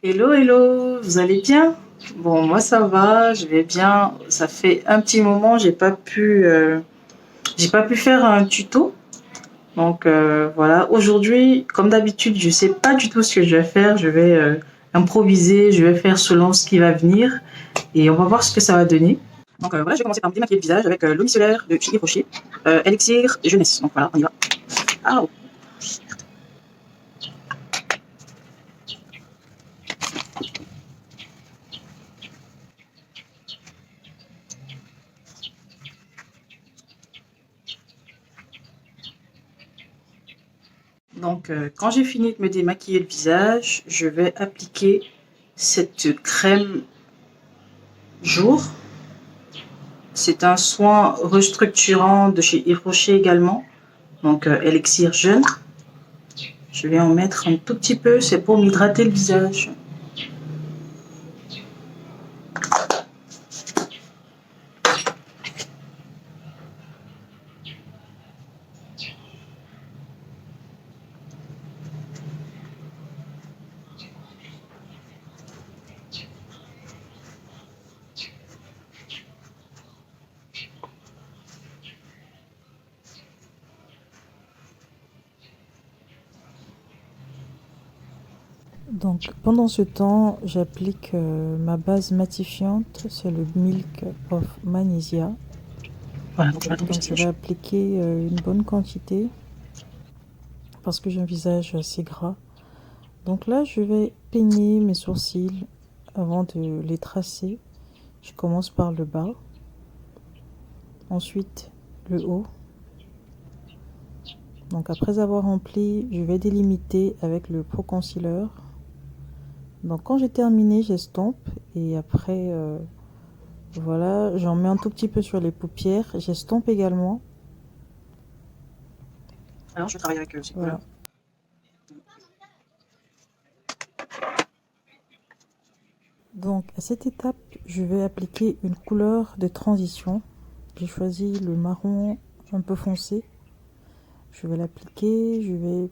Hello, hello, vous allez bien? Bon, moi ça va, je vais bien. Ça fait un petit moment, j'ai pas pu faire un tuto. Donc voilà, aujourd'hui, comme d'habitude, je sais pas du tout ce que je vais faire. Je vais improviser, je vais faire selon ce qui va venir et on va voir ce que ça va donner. Donc voilà, je vais commencer par me démaquiller le visage avec l'eau micellaire de chez Yves Rocher, Elixir Jeunesse. Donc voilà, on y va. Ah, oh. Donc, quand j'ai fini de me démaquiller le visage, je vais appliquer cette crème jour. C'est un soin restructurant de chez Yves Rocher également. Donc, Elixir Jeune. Je vais en mettre un tout petit peu, c'est pour m'hydrater le visage. Donc pendant ce temps, j'applique ma base matifiante, c'est le Milk of Magnesia. Voilà, donc je vais attendre Donc juste je que vais appliquer une bonne quantité parce que j'ai un visage assez gras. Donc là, je vais peigner mes sourcils avant de les tracer. Je commence par le bas, ensuite le haut. Donc après avoir rempli, je vais délimiter avec le Pro Concealer. Donc quand j'ai terminé, j'estompe et après voilà, j'en mets un tout petit peu sur les paupières. J'estompe également. alors je vais travailler avec ces couleurs. Voilà. Donc à cette étape, je vais appliquer une couleur de transition. J'ai choisi le marron un peu foncé. Je vais l'appliquer, je vais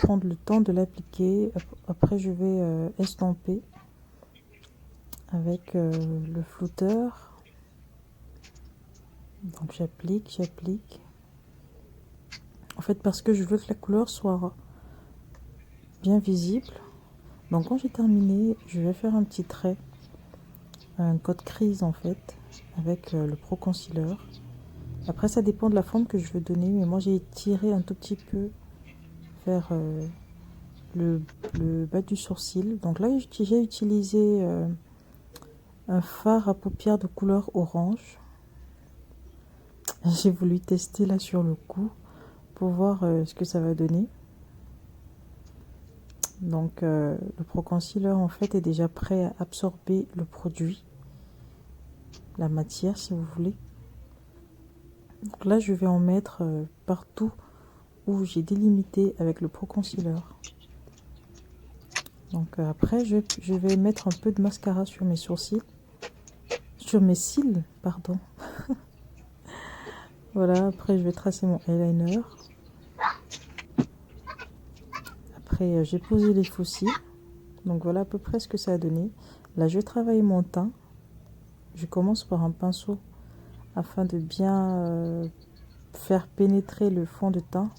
prendre le temps de l'appliquer. Après, je vais estomper avec le flouteur. Donc j'applique. En fait, parce que je veux que la couleur soit bien visible. Donc quand j'ai terminé, je vais faire un petit trait, un code crease en fait, avec le Pro Concealer. Après, ça dépend de la forme que je veux donner, mais moi j'ai tiré un tout petit peu vers le bas du sourcil. Donc là, j'ai utilisé un fard à paupières de couleur orange. J'ai voulu tester là sur le cou pour voir ce que ça va donner. Donc le Pro Concealer en fait est déjà prêt à absorber le produit, la matière si vous voulez. Donc là, je vais en mettre partout où j'ai délimité avec le Pro Concealer. Donc après, je vais mettre un peu de mascara sur mes sourcils. Sur mes cils, pardon. Voilà, après je vais tracer mon eyeliner. Après, j'ai posé les faux cils. Donc voilà à peu près ce que ça a donné. Là, je travaille mon teint. Je commence par un pinceau afin de bien faire pénétrer le fond de teint.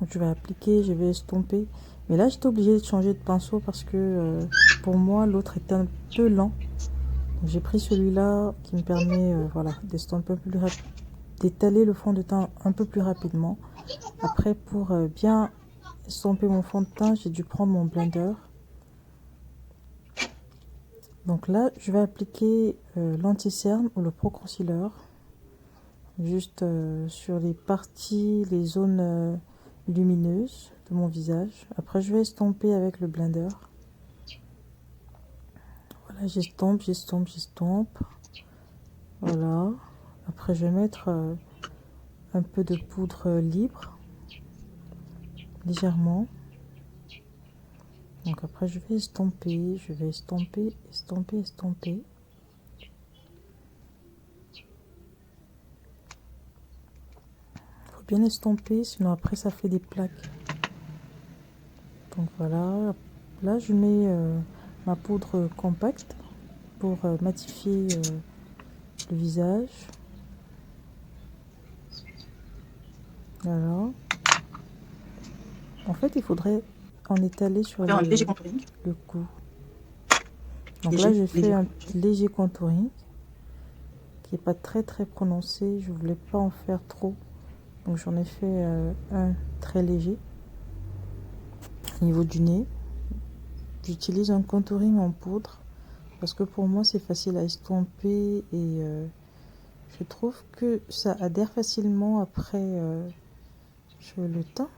Donc je vais appliquer, je vais estomper. Mais là, j'étais obligée de changer de pinceau parce que pour moi, l'autre était un peu lent. J'ai pris celui-là qui me permet voilà, d'estomper un peu plus d'étaler le fond de teint un peu plus rapidement. Après, pour bien estomper mon fond de teint, j'ai dû prendre mon blender. Donc là, je vais appliquer l'anti-cerne ou le Pro Concealer juste sur les parties, les zones lumineuses de mon visage. Après, je vais estomper avec le blender. Voilà, j'estompe. Voilà. Après, je vais mettre un peu de poudre libre, légèrement. Donc après, je vais estomper. Faut bien estomper, sinon après ça fait des plaques. Donc voilà, là je mets ma poudre compacte pour matifier le visage. Voilà. En fait, il faudrait en étaler sur Faire un léger contouring. le cou. Donc là, j'ai fait un léger contouring qui n'est pas très prononcé. Je voulais pas en faire trop. Donc j'en ai fait un très léger. Au niveau du nez, j'utilise un contouring en poudre parce que pour moi, c'est facile à estomper et je trouve que ça adhère facilement après sur le teint.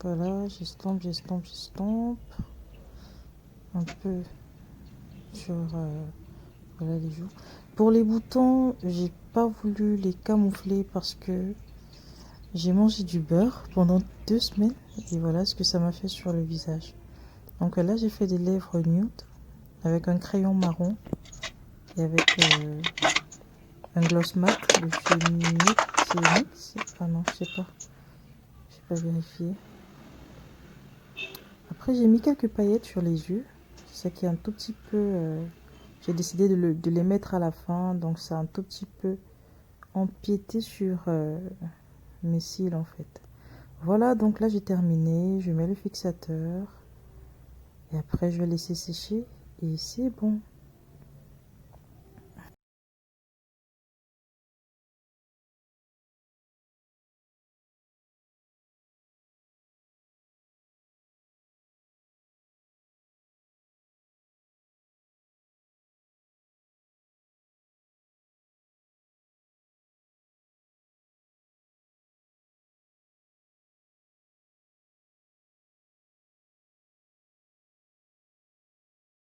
Voilà, j'estompe un peu sur voilà les joues. Pour les boutons, j'ai pas voulu les camoufler parce que j'ai mangé du beurre pendant 2 semaines et voilà ce que ça m'a fait sur le visage. Donc là, j'ai fait des lèvres nude avec un crayon marron et avec un gloss mat de chez NYX. Ah non, je sais pas. J'ai pas vérifié. Après, j'ai mis quelques paillettes sur les yeux. C'est ça qui est un tout petit peu... j'ai décidé de les mettre à la fin. Donc, ça a un tout petit peu empiété sur mes cils, en fait. Voilà, donc là, j'ai terminé. Je mets le fixateur. Et après, je vais laisser sécher. Et c'est bon.